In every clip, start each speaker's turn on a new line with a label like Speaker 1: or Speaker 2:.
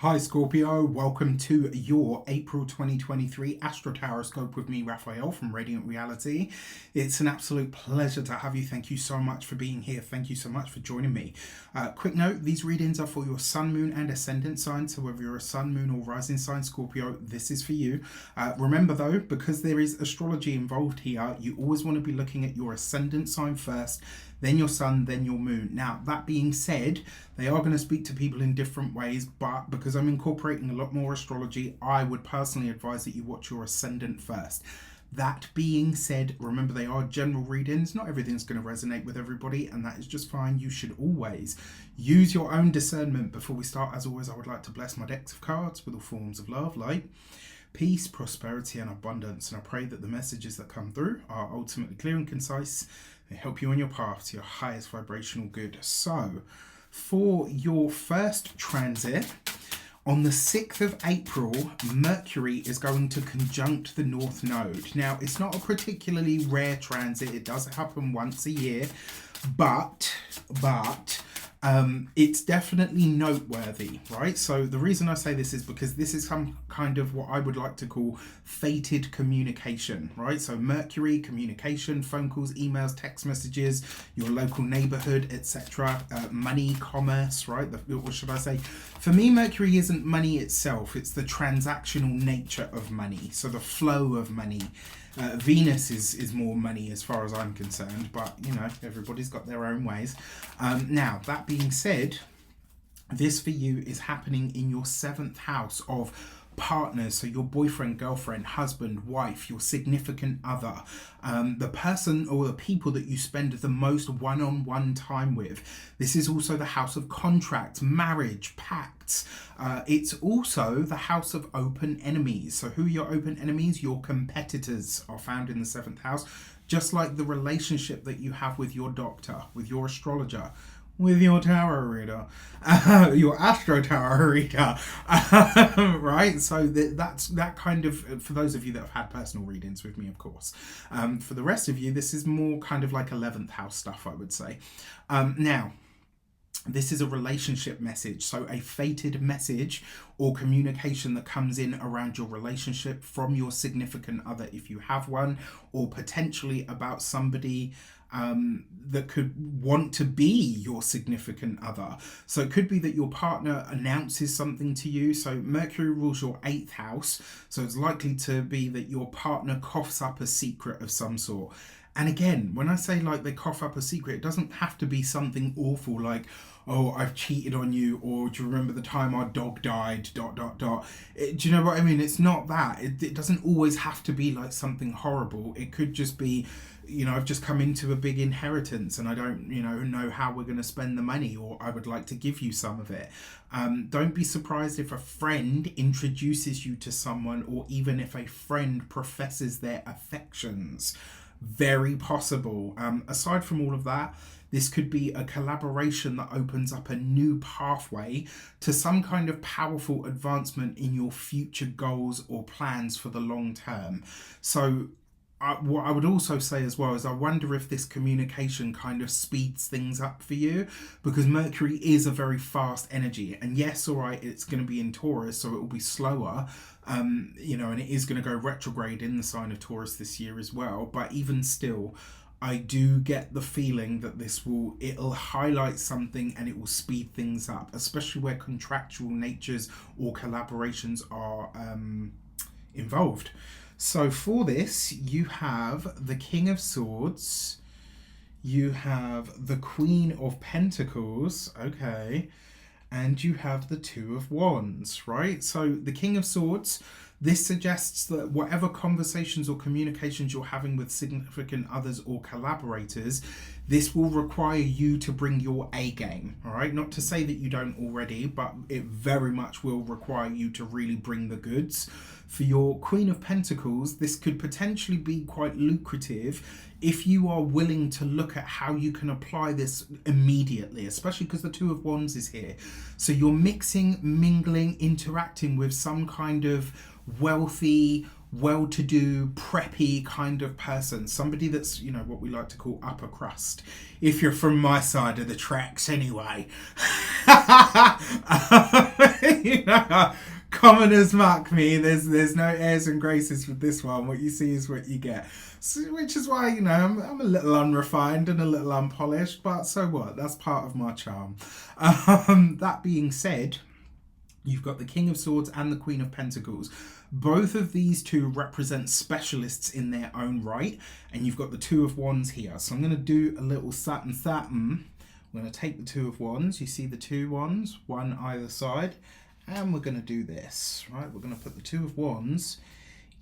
Speaker 1: Hi Scorpio, welcome to your April 2023 Astro-Tarot scope with me, Raphael from Reydiant Reality. It's an absolute pleasure to have you. Thank you so much for being here. Thank you so much for joining me. Quick note, these readings are for your sun, moon and ascendant sign. So whether you're a sun, moon or rising sign Scorpio, this is for you. Remember though, because there is astrology involved here, you always want to be looking at your ascendant sign first, then your sun, then your moon. Now, that being said, they are going to speak to people in different ways, but because I'm incorporating a lot more astrology, I would personally advise that you watch your ascendant first. That being said, remember they are general readings. Not everything's going to resonate with everybody, and that is just fine. You should always use your own discernment. Before we start, as always, I would like to bless my decks of cards with all forms of love, light, peace, prosperity, and abundance. And I pray that the messages that come through are ultimately clear and concise. They help you on your path to your highest vibrational good. So, for your first transit, on the 6th of April, Mercury is going to conjunct the North Node. Now, it's not a particularly rare transit. It does happen once a year, but it's definitely noteworthy, right? So the reason I say this is because this is some kind of what I would like to call fated communication, right? So Mercury, communication, phone calls, emails, text messages, your local neighborhood, etc. Money, commerce, right? What should I say? For me, Mercury isn't money itself. It's the transactional nature of money. So the flow of money. Venus is more money as far as I'm concerned, but you know, everybody's got their own ways. Now, that being said, this for you is happening in your 7th house of partners, so your boyfriend, girlfriend, husband, wife, your significant other, the person or the people that you spend the most one-on-one time with. This is also the house of contracts, marriage, pacts. It's also the house of open enemies. So who are your open enemies? Your competitors are found in the 7th house, just like the relationship that you have with your doctor, with your astrologer, with your tarot reader, your Astro-Tarot reader, right? So that's that kind of, for those of you that have had personal readings with me, of course. For the rest of you, this is more kind of like 11th house stuff, I would say. Now, this is a relationship message, so a fated message or communication that comes in around your relationship from your significant other, if you have one, or potentially about somebody that could want to be your significant other. So it could be that your partner announces something to you. So Mercury rules your 8th house, so it's likely to be that your partner coughs up a secret of some sort. And again, when I say like they cough up a secret, it doesn't have to be something awful like, oh, I've cheated on you, or do you remember the time our dog died, ... Do you know what I mean? It's not that. It doesn't always have to be like something horrible. It could just be, you know, I've just come into a big inheritance and I don't, know how we're going to spend the money, or I would like to give you some of it. Don't be surprised if a friend introduces you to someone, or even if a friend professes their affections. Very possible. Aside from all of that, this could be a collaboration that opens up a new pathway to some kind of powerful advancement in your future goals or plans for the long term. So what I would also say as well is I wonder if this communication kind of speeds things up for you, because Mercury is a very fast energy. And yes, all right, it's going to be in Taurus, so it will be slower, and it is going to go retrograde in the sign of Taurus this year as well. But even still, I do get the feeling that it'll highlight something and it will speed things up, especially where contractual natures or collaborations are involved. So for this, you have the King of Swords, you have the Queen of Pentacles, okay, and you have the Two of Wands, right? So the King of Swords, this suggests that whatever conversations or communications you're having with significant others or collaborators, this will require you to bring your A game, all right? Not to say that you don't already, but it very much will require you to really bring the goods. For your Queen of Pentacles, this could potentially be quite lucrative if you are willing to look at how you can apply this immediately, especially because the Two of Wands is here. So you're mixing, mingling, interacting with some kind of wealthy, well-to-do, preppy kind of person. Somebody that's, what we like to call upper crust. If you're from my side of the tracks anyway. Commoners mark me. There's no airs and graces with this one. What you see is what you get. So, which is why, you know, I'm a little unrefined and a little unpolished, but so what? That's part of my charm. That being said, you've got the King of Swords and the Queen of Pentacles. Both of these two represent specialists in their own right, and you've got the Two of Wands here. So I'm going to do a little satin. I'm going to take the Two of Wands. You see the two wands, one either side, and we're going to do this, right? We're going to put the Two of Wands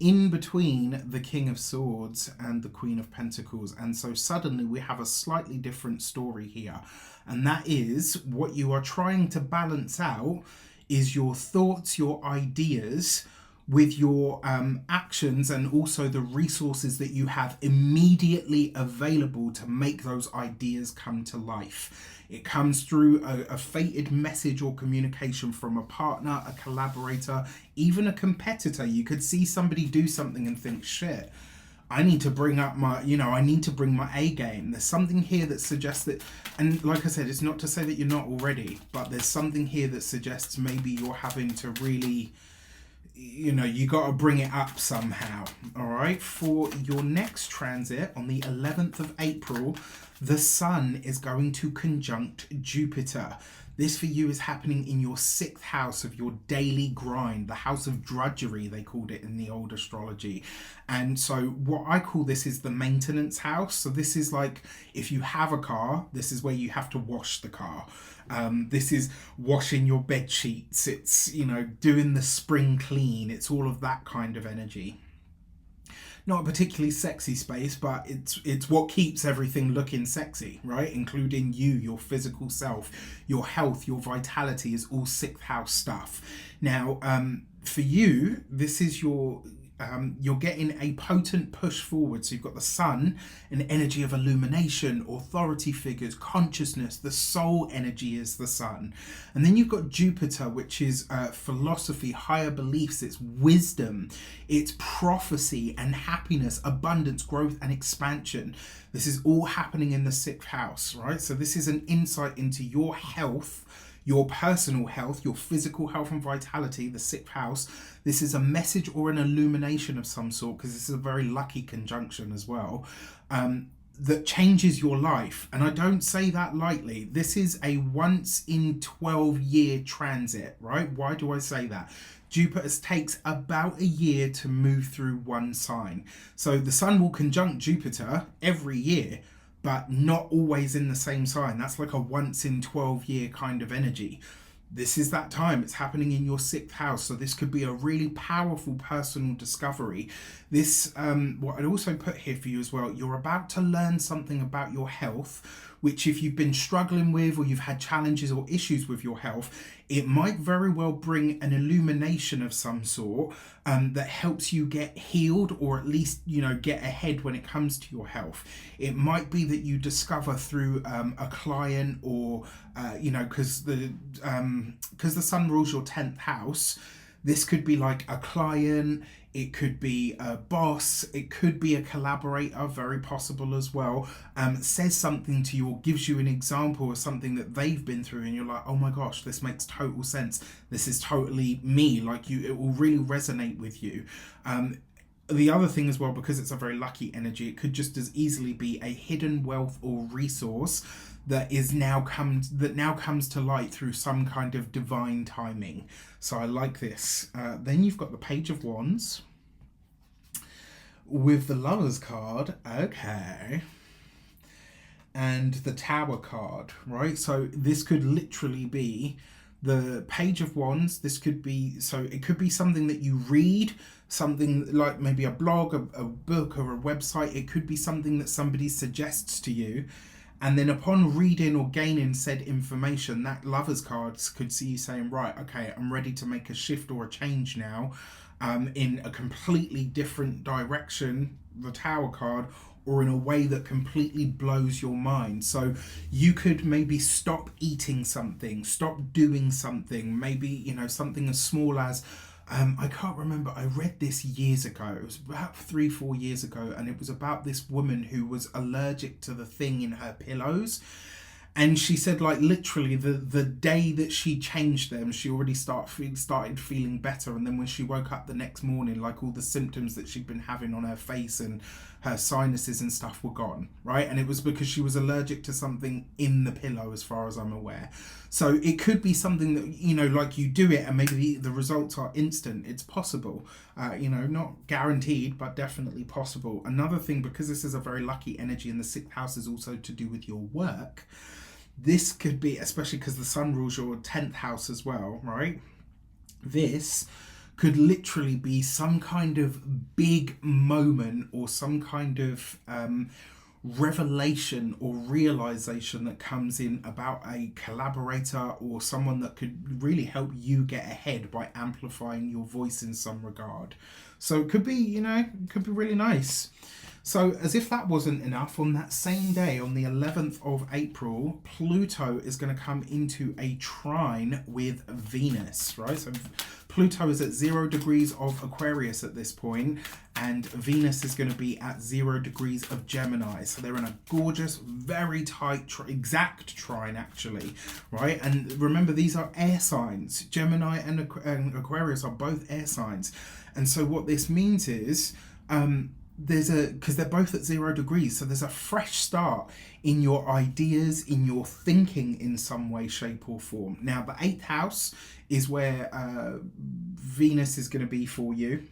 Speaker 1: in between the King of Swords and the Queen of Pentacles. And so suddenly we have a slightly different story here. And that is what you are trying to balance out is your thoughts, your ideas, with your actions, and also the resources that you have immediately available to make those ideas come to life. It comes through a fated message or communication from a partner, a collaborator, even a competitor. You could see somebody do something and think, shit, I need to bring up my, I need to bring my A game. There's something here that suggests that, and like I said, it's not to say that you're not already, but there's something here that suggests maybe you're having to really, you got to bring it up somehow. All right. For your next transit on the 11th of April, the Sun is going to conjunct Jupiter. This for you is happening in your 6th house of your daily grind, the house of drudgery, they called it in the old astrology. And so what I call this is the maintenance house. So this is like, if you have a car, this is where you have to wash the car. This is washing your bed sheets. It's, doing the spring clean. It's all of that kind of energy. Not a particularly sexy space, but it's what keeps everything looking sexy, right? Including you, your physical self, your health, your vitality is all 6th house stuff. Now, for you, this is you're getting a potent push forward. So you've got the Sun, an energy of illumination, authority figures, consciousness. The soul energy is the Sun. And then you've got Jupiter, which is philosophy, higher beliefs, it's wisdom, it's prophecy and happiness, abundance, growth and expansion. This is all happening in the 6th house, right? So this is an insight into your health, your personal health, your physical health and vitality, the 6th house. This is a message or an illumination of some sort, because this is a very lucky conjunction as well, that changes your life. And I don't say that lightly. This is a once in 12 year transit, right? Why do I say that? Jupiter takes about a year to move through one sign. So the Sun will conjunct Jupiter every year, but not always in the same sign. That's like a once in 12 year kind of energy. This is that time. It's happening in your 6th house. So this could be a really powerful personal discovery. This, what I'd also put here for you as well, you're about to learn something about your health, which if you've been struggling with, or you've had challenges or issues with your health, it might very well bring an illumination of some sort that helps you get healed, or at least, get ahead when it comes to your health. It might be that you discover through a client, or, because the Sun rules your 10th house. This could be like a client, it could be a boss, it could be a collaborator, very possible as well, says something to you or gives you an example of something that they've been through, and you're like, oh my gosh, this makes total sense. This is totally me. Like, it will really resonate with you. The other thing as well, because it's a very lucky energy, it could just as easily be a hidden wealth or resource that now comes to light through some kind of divine timing. So I like this. Then you've got the Page of Wands with the Lovers card, okay, and the Tower card, right? So this could literally be the Page of Wands. This could be, so it could be something that you read, something like maybe a blog, a book, or a website. It could be something that somebody suggests to you. And then upon reading or gaining said information, that Lovers card could see you saying, right, okay, I'm ready to make a shift or a change now in a completely different direction, the Tower card, or in a way that completely blows your mind. So you could maybe stop eating something, stop doing something, maybe, something as small as, I can't remember, I read this years ago, it was about 3-4 years ago, and it was about this woman who was allergic to the thing in her pillows. And she said, like, literally the day that she changed them, she already started feeling better. And then when she woke up the next morning, like, all the symptoms that she'd been having on her face and her sinuses and stuff were gone, right? And it was because she was allergic to something in the pillow, as far as I'm aware. So it could be something that, you know, like, you do it and maybe the results are instant. It's possible, you know, not guaranteed, but definitely possible. Another thing, because this is a very lucky energy and the 6th house is also to do with your work, this could be, especially because the sun rules your 10th house as well, right? This could literally be some kind of big moment or some kind of revelation or realization that comes in about a collaborator or someone that could really help you get ahead by amplifying your voice in some regard. So it could be, you know, it could be really nice. So as if that wasn't enough, on that same day, on the 11th of April, Pluto is going to come into a trine with Venus, right? So Pluto is at 0 degrees of Aquarius at this point, and Venus is going to be at 0 degrees of Gemini. So they're in a gorgeous, very tight, exact trine, actually, right? And remember, these are air signs. Gemini and Aquarius are both air signs. And so what this means is, because they're both at 0 degrees, so there's a fresh start in your ideas, in your thinking in some way, shape or form. Now, the 8th house is where Venus is going to be for you.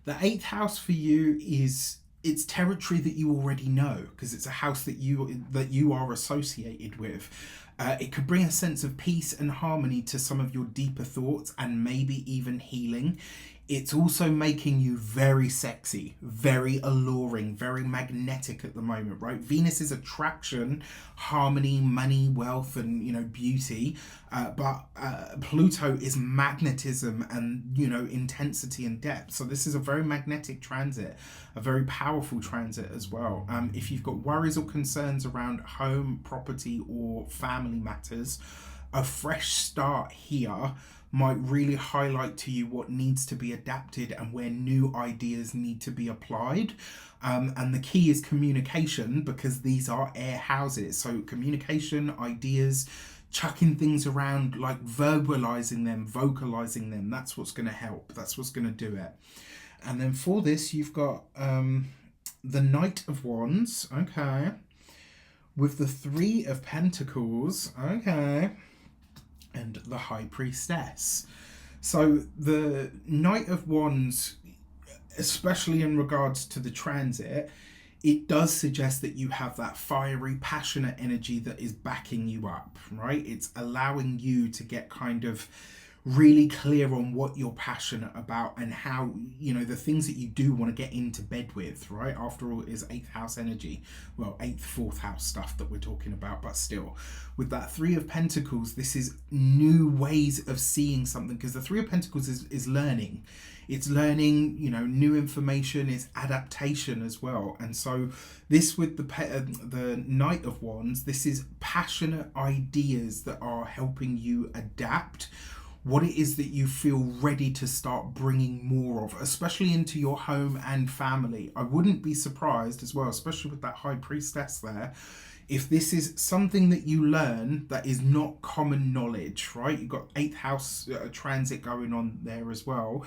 Speaker 1: The 8th house for you is, it's territory that you already know, because it's a house that you are associated with. It could bring a sense of peace and harmony to some of your deeper thoughts and maybe even healing. It's also making you very sexy, very alluring, very magnetic at the moment, right? Venus is attraction, harmony, money, wealth, and, you know, beauty. But Pluto is magnetism and, you know, intensity and depth. So this is a very magnetic transit, a very powerful transit as well. If you've got worries or concerns around home, property, or family matters, a fresh start here might really highlight to you what needs to be adapted and where new ideas need to be applied. And the key is communication, because these are air houses. So communication, ideas, chucking things around, like verbalizing them, vocalizing them, that's what's going to help. That's what's going to do it. And then for this, you've got the Knight of Wands, okay, with the 3 of Pentacles, okay, and the High Priestess. So the Knight of Wands, especially in regards to the transit, it does suggest that you have that fiery, passionate energy that is backing you up, right? It's allowing you to get kind of really clear on what you're passionate about and how, you know, the things that you do want to get into bed with, right? After all, it is 8th house energy. Well, 8th, 4th house stuff that we're talking about, but still. With that 3 of Pentacles, this is new ways of seeing something, because the 3 of Pentacles is learning. It's learning, you know, new information, it's adaptation as well. And so this with the Knight of Wands, this is passionate ideas that are helping you adapt what it is that you feel ready to start bringing more of, especially into your home and family. I wouldn't be surprised as well, especially with that High Priestess there, if this is something that you learn that is not common knowledge, right? You've got 8th house transit going on there as well,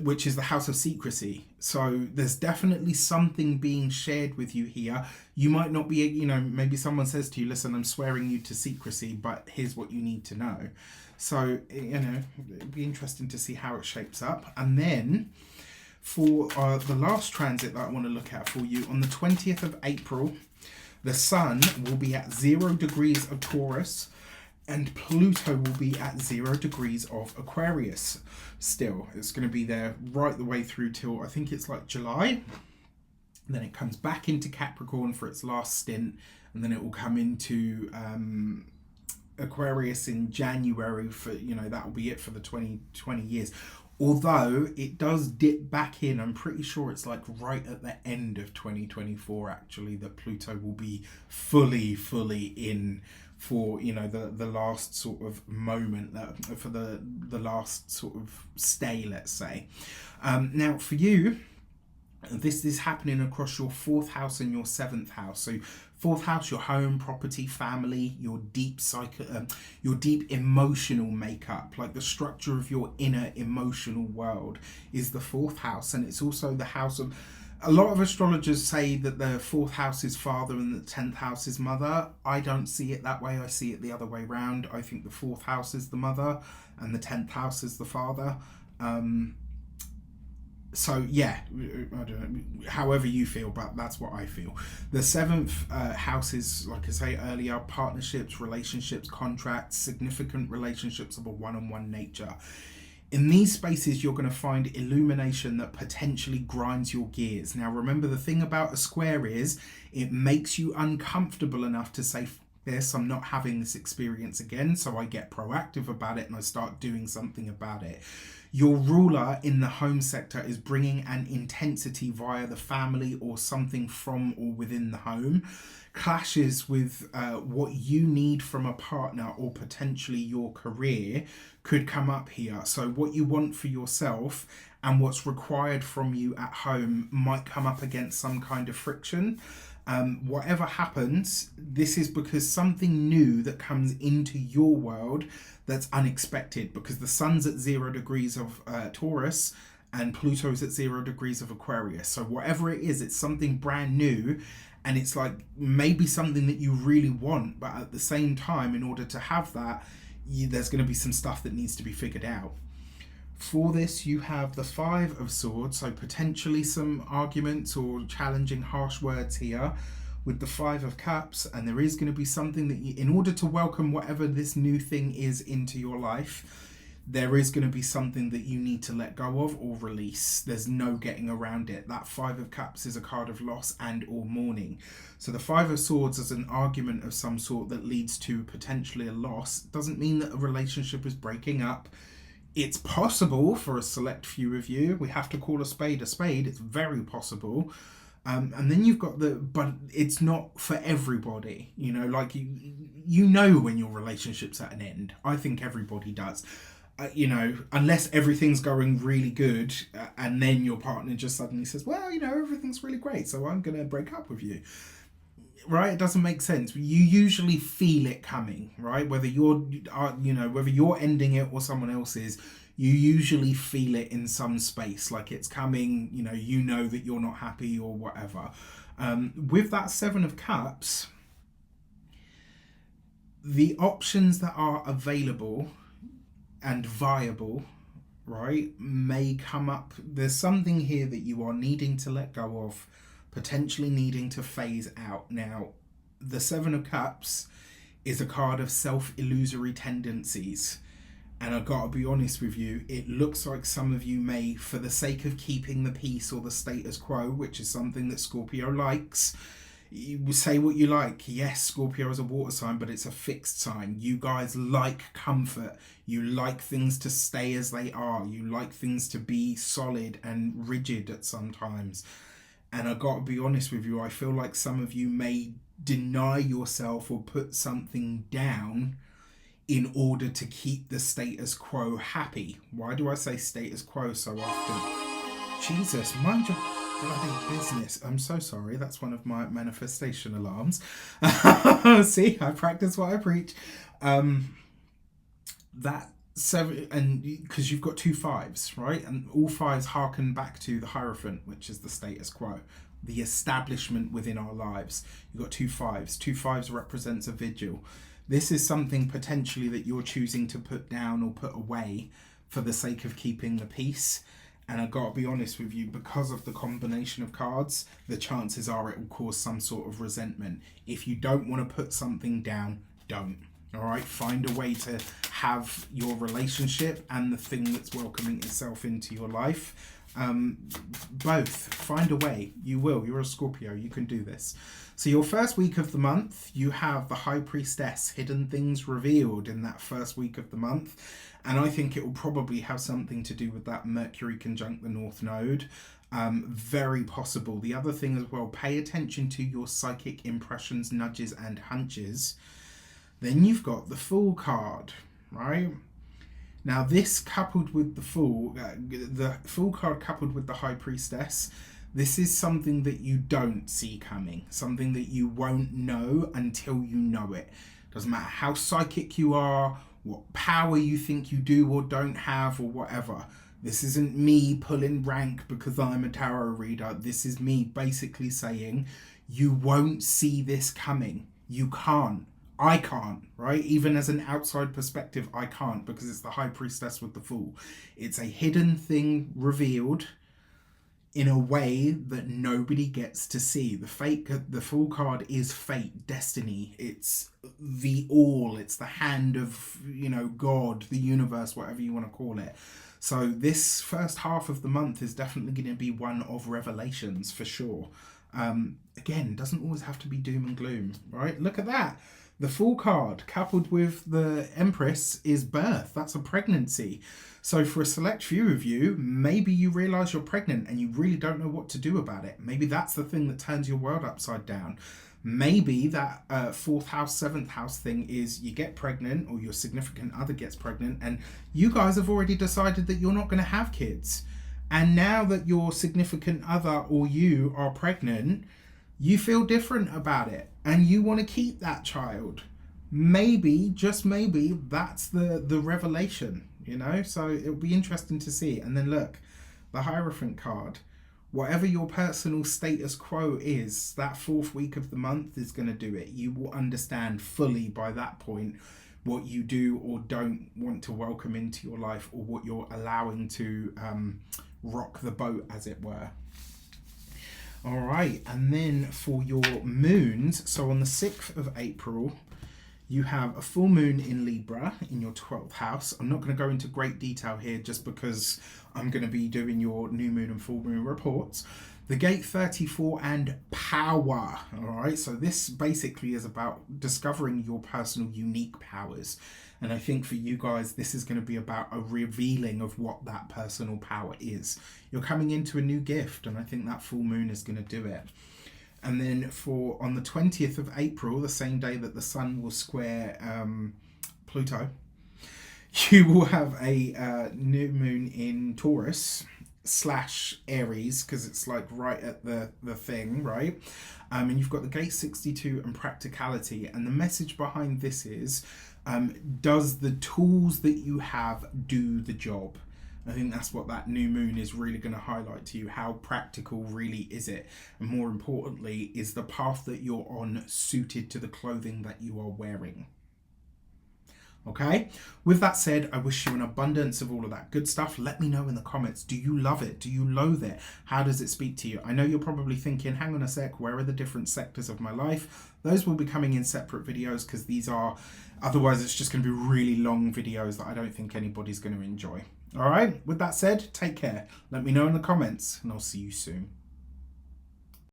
Speaker 1: which is the house of secrecy. So there's definitely something being shared with you here. You might not be, you know, maybe someone says to you, listen, I'm swearing you to secrecy, but here's what you need to know. So, you know, it'd be interesting to see how it shapes up. And then for the last transit that I want to look at for you, on the 20th of April, the Sun will be at 0 degrees of Taurus and Pluto will be at 0 degrees of Aquarius. Still, it's going to be there right the way through till, I think it's like July. Then it comes back into Capricorn for its last stint, and then it will come into Aquarius in January for, you know, that will be it for the 20 years. Although it does dip back in, I'm pretty sure it's like right at the end of 2024 actually that Pluto will be fully in for, you know, the last sort of moment, for the last sort of stay, let's say. Now for you, This is happening across your 4th house and your 7th house. So 4th house, your home, property, family, your deep your deep emotional makeup, like the structure of your inner emotional world is the 4th house. And it's also the house of, a lot of astrologers say that the 4th house is father and the 10th house is mother. I don't see it that way. I see it the other way around. I think the 4th house is the mother and the 10th house is the father. So yeah, I don't know, however you feel, but that's what I feel. The 7th house is, like I say earlier, partnerships, relationships, contracts, significant relationships of a one-on-one nature. In these spaces, you're going to find illumination that potentially grinds your gears. Now, remember, the thing about a square is it makes you uncomfortable enough to say, this, I'm not having this experience again, so I get proactive about it and I start doing something about it. Your ruler in the home sector is bringing an intensity via the family or something from or within the home. Clashes with what you need from a partner or potentially your career could come up here. So what you want for yourself and what's required from you at home might come up against some kind of friction. Whatever happens, this is because something new that comes into your world that's unexpected, because the sun's at 0 degrees of Taurus and Pluto's at 0 degrees of Aquarius. So whatever it is, it's something brand new, and it's like maybe something that you really want, but at the same time, in order to have that, there's going to be some stuff that needs to be figured out. For this, you have the 5 of Swords, so potentially some arguments or challenging harsh words here with the 5 of Cups, and there is going to be something that you, in order to welcome whatever this new thing is into your life, there is going to be something that you need to let go of or release. There's no getting around it. That 5 of Cups is a card of loss and or mourning. So the 5 of Swords is an argument of some sort that leads to potentially a loss. Doesn't mean that a relationship is breaking up. It's possible for a select few of you. We have to call a spade a spade. It's very possible. And then you've got but it's not for everybody. You know, like you know when your relationship's at an end. I think everybody does. You know, unless everything's going really good and then your partner just suddenly says, well, you know, everything's really great, so I'm going to break up with you. Right? It doesn't make sense. You usually feel it coming, right? Whether whether you're ending it or someone else is, you usually feel it in some space, like it's coming, you know that you're not happy or whatever. With that 7 of Cups, the options that are available and viable, right, may come up. There's something here that you are needing to let go of, potentially needing to phase out. Now, the 7 of Cups is a card of self-illusory tendencies. And I've got to be honest with you, it looks like some of you may, for the sake of keeping the peace or the status quo, which is something that Scorpio likes, you say what you like. Yes, Scorpio is a water sign, but it's a fixed sign. You guys like comfort. You like things to stay as they are. You like things to be solid and rigid at sometimes. And I've got to be honest with you, I feel like some of you may deny yourself or put something down in order to keep the status quo happy. Why do I say status quo so often? Jesus, mind your bloody business. I'm so sorry. That's one of my manifestation alarms. See, I practice what I preach. That 7, and because you've got 2 5s, right? And all 5s harken back to the Hierophant, which is the status quo, the establishment within our lives. You've got 2 5s. 2 5s represents a vigil. This is something potentially that you're choosing to put down or put away for the sake of keeping the peace. And I've got to be honest with you, because of the combination of cards, the chances are it will cause some sort of resentment. If you don't want to put something down, don't. All right, find a way to have your relationship and the thing that's welcoming itself into your life. Both. Find a way. You will. You're a Scorpio. You can do this. So your first week of the month, you have the High Priestess, hidden things revealed in that first week of the month. And I think it will probably have something to do with that Mercury conjunct the North Node. Very possible. The other thing as well, pay attention to your psychic impressions, nudges and hunches. Then you've got the Fool card, right? Now this coupled with the Fool card coupled with the High Priestess, This is something that you don't see coming, something that you won't know until you know it. Doesn't matter how psychic you are, what power you think you do or don't have, or whatever. This isn't me pulling rank because I'm a tarot reader. This is me basically saying you won't see this coming. You can't. I can't, right? Even as an outside perspective, I can't, because it's the High Priestess with the Fool. It's a hidden thing revealed in a way that nobody gets to see. The Fool card is fate, destiny. It's the all. It's the hand of, God, the universe, whatever you want to call it. So this first half of the month is definitely going to be one of revelations for sure. Again, doesn't always have to be doom and gloom, right? Look at that. The Fool card coupled with the Empress is birth. That's a pregnancy. So for a select few of you, maybe you realize you're pregnant and you really don't know what to do about it. Maybe that's the thing that turns your world upside down. Maybe that 4th house, 7th house thing is you get pregnant, or your significant other gets pregnant, and you guys have already decided that you're not going to have kids. And now that your significant other or you are pregnant, you feel different about it and you want to keep that child. Maybe, just maybe, that's the revelation, So it'll be interesting to see. And then look, the Hierophant card. Whatever your personal status quo is, that 4th week of the month is going to do it. You will understand fully by that point what you do or don't want to welcome into your life, or what you're allowing to rock the boat, as it were. All right, and then for your moons, so on the 6th of April, you have a full moon in Libra in your 12th house. I'm not going to go into great detail here just because I'm going to be doing your new moon and full moon reports. The gate 34 and power. All right, so this basically is about discovering your personal unique powers. And I think for you guys, this is going to be about a revealing of what that personal power is. You're coming into a new gift, and I think that full moon is going to do it. And then on the 20th of April, the same day that the sun will square Pluto, you will have a new moon in Taurus / Aries, because it's like right at the thing, right? And you've got the gate 62 and practicality. And the message behind this is, does the tools that you have do the job? I think that's what that new moon is really going to highlight to you. How practical really is it? And more importantly, is the path that you're on suited to the clothing that you are wearing? Okay, with that said, I wish you an abundance of all of that good stuff. Let me know in the comments. Do you love it? Do you loathe it? How does it speak to you? I know you're probably thinking, hang on a sec, where are the different sectors of my life? Those will be coming in separate videos, because these are, otherwise it's just going to be really long videos that I don't think anybody's going to enjoy. All right, with that said, take care. Let me know in the comments, and I'll see you soon.